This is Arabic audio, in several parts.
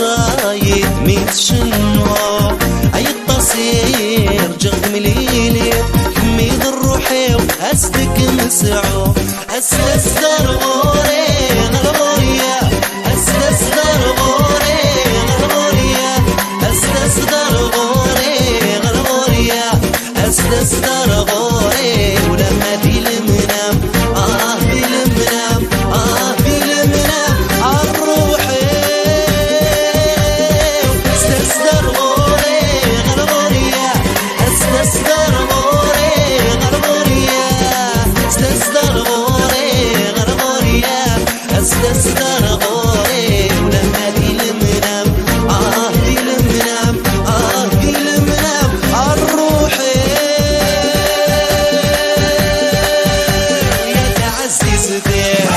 الصايد ميت شنو اي التصير جغد مليلي كميد الروحي واسدك مسعو اسدر غوري غرغوريا اسدر غوري غرغوريا اسدر غوري غرغوريا اسدر غوري ولما دي المنام دي المنام دي المنام عالروحي اسدر غوري غرغوريا اسدر غوري غرغوريا اسدر غوري غرغوريا اسدر غوري ولما دي المنام دي المنام دي المنام عالروحي يا تعزيز دير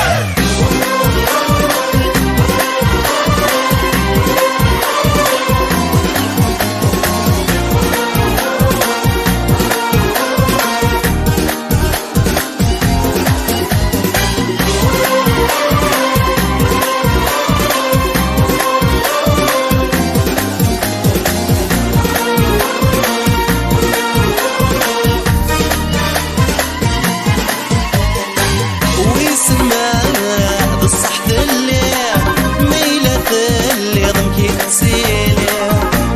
بالصحة الليل ميلة اللي ضمك تسيلي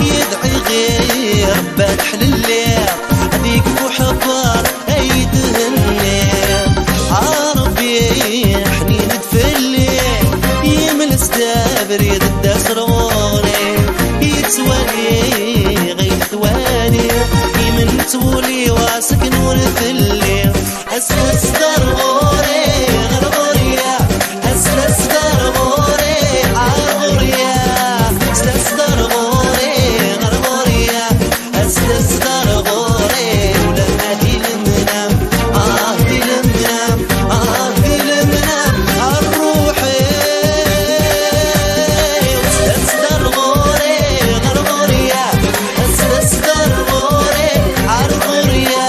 يدعي غير باتحل الليل هديك وحضر ايدهني عربي حنين تفلي يملس دابريد الدسروني يتوالي غير ثواني يمن تولي واسكن ورثلي اسدر غوري غرغوريا اسدر غوري عرغوريا اسدر غوري غرغوريا اسدر غوري ولما دي المنام دي المنام دي المنام عالروحي اسدر غوري غرغوريا اسدر غوري عرغوريا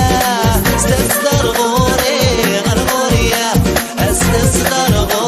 اسدر غوري غرغوريا اسدر غوري